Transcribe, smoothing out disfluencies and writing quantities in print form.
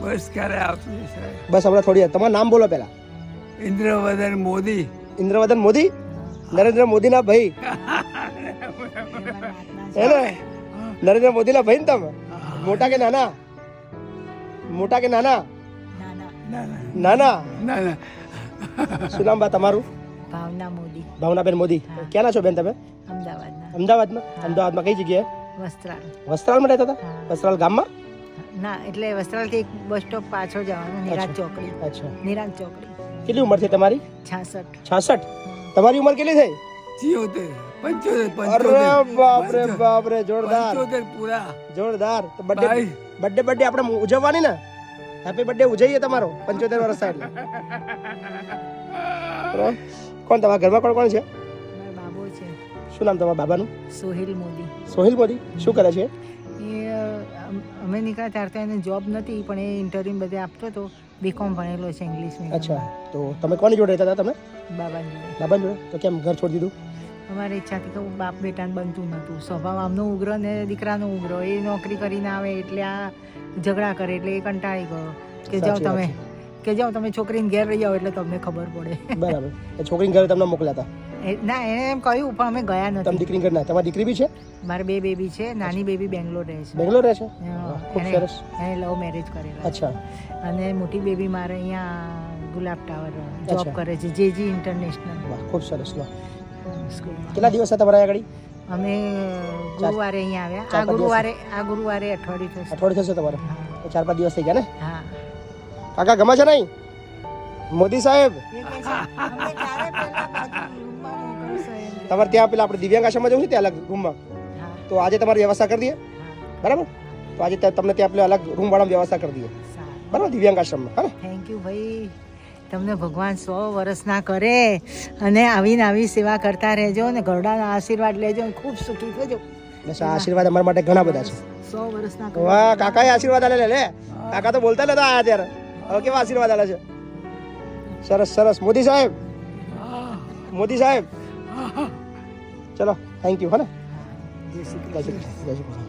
બસ ક્યારે આવશે સાહેબ? બસ હમણાં થોડી વાર. તમારું નામ બોલો પહેલા. ઇન્દ્રવદન મોદી. ઇન્દ્રવદન મોદી, નરેન્દ્ર મોદીના ભાઈ હે ને? નરેન્દ્ર મોદીના ભાઈ ને તમે? મોટા કે નાના? મોટા કે નાના? ના ના નાના. ના ના. શું નામ બા તમારું? ભાવના મોદી, ભાવનાબેન મોદી. ક્યાંના છો બેન તમે? અમદાવાદના. અમદાવાદમાં. અમદાવાદમાં કઈ જગ્યાએ? વસ્ત્રાલ. વસ્ત્રાલમાં રહેતા હતા? હા. વસ્ત્રાલ ગામમાં? ના, એટલે વસ્ત્રાલથી એક બસ સ્ટોપ પાછળ જવાનું, નિરાજ ચોકડી. અચ્છા. નિરાજ ચોકડી. કેટલી ઉંમર છે તમારી? 66. 66. તમારી ઉંમર કેટલી થઈ? 75 અરે બાપ રે બાપ રે, જોરદાર 75 પૂરા. જોરદાર. તો બર્થડે ભાઈ. બર્થડે આપણે ઉજવવાની ને? હેપી બર્થડે ઉજવીએ તમારો 75 વર્ષ થાય એટલે. બરાબર. કોણ તમારા ઘરમાં કોણ કોણ છે? મારો બાબો છે શું નામ તમારા બાબાનું? સોહિલ મોદી. સોહિલ મોદી. શું કરે છે? એ અમે નીકળ્યા ત્યાર તો એને જોબ નથી, પણ એ ઇન્ટરવ્યુ બધે આપતો હતો. બીકોમ ભણેલો છે ઇંગ્લિશ મીડિયમ. અચ્છા. તો તમે કોની જોડે રહેતા હતા તમે? બાબાની જોડે. બાબાની જોડે. તો કેમ ઘર છોડી દીધું? અમારી ઈચ્છાથી કે બાપ બેટાને બનતું નહોતું. સ્વભાવ આમનો ઉગ્ર ને દીકરાનો ઉગ્ર. એ નોકરી કરીને આવે એટલે આ ઝઘડા કરે, એટલે એ કંટાળી ગયો કે જાઓ સાચી વાત તમે, કે જાઓ તમે છોકરીને ઘેર રહી જાઓ એટલે તમને ખબર પડે. બરાબર. એ છોકરીને ઘરે તમને મોકલ્યા હતા? ના, એને એમ કહ્યું પણ અમે ગયા તમે નથી. દીકરી ઘર ના? તમારી દીકરી બી છે? મારે 2 બેબી છે. નાની બેબી બેંગ્લોર રહે છે. બેંગ્લોર રહે છે? હા, ખૂબ એને સરસ. લવ મેરેજ કરેલા. અચ્છા. અને મોટી બેબી મારે અહીંયા ગુલાબ ટાવર જોબ અચ્છા. કરે છે, જેજી ઇન્ટરનેશનલ વાહ, ખૂબ સરસ. લો. સ્કૂલમાં. કેટલા દિવસ હતા તમારા આગળ? અમે ગુરુવારે અહીંયા આવ્યા. ચાર પાંચ આ ગુરુવારે અઠવાડિયું થશે. અઠવાડિયું થશે તમારે? હા. તો 4-5 દિવસ થઈ ગયા ને? હા. કાકા ગમે છે નહીં મોદી સાહેબ? એ કહે છે, અમને ક્યારે પહેલા બાજુ રૂમમાં મોકલશો એમ. તમારે ત્યાં પેલા આપણે દિવ્યાંગ આશ્રમમાં જવું છે ત્યાં અલગ રૂમમાં, હા. તો આજે તમારી વ્યવસ્થા કરી દઈએ. હા. બરાબર. તો આજે તમને ત્યાં આપણે અલગ રૂમ વાળાની વ્યવસ્થા કરી દઈએ. સારું. બરાબર. દિવ્યાંગ આશ્રમમાં. હા. થેન્ક યુ ભાઈ. તમને ભગવાન 100 વર્ષના કરે અને આવીને આવી સેવા કરતા રહેજો ને ઘરડાના આશીર્વાદ લેજો ને ખૂબ સુખી થજો. બસ આ આશીર્વાદ અમારા માટે ઘણા બધા છે. 100 વર્ષના કરો. વાહ, કાકાએ આશીર્વાદ આલે લે. કાકા તો બોલતા નતા આયા ત્યારે, હવે કેવા આશીર્વાદ આલે છે. સરસ સરસ. મોદી સાહેબ, મોદી સાહેબ, ચલો થેન્ક યુ. હા ને? જય શ્રી જય શ્રી કૃષ્ણ. જય શ્રી કૃષ્ણ.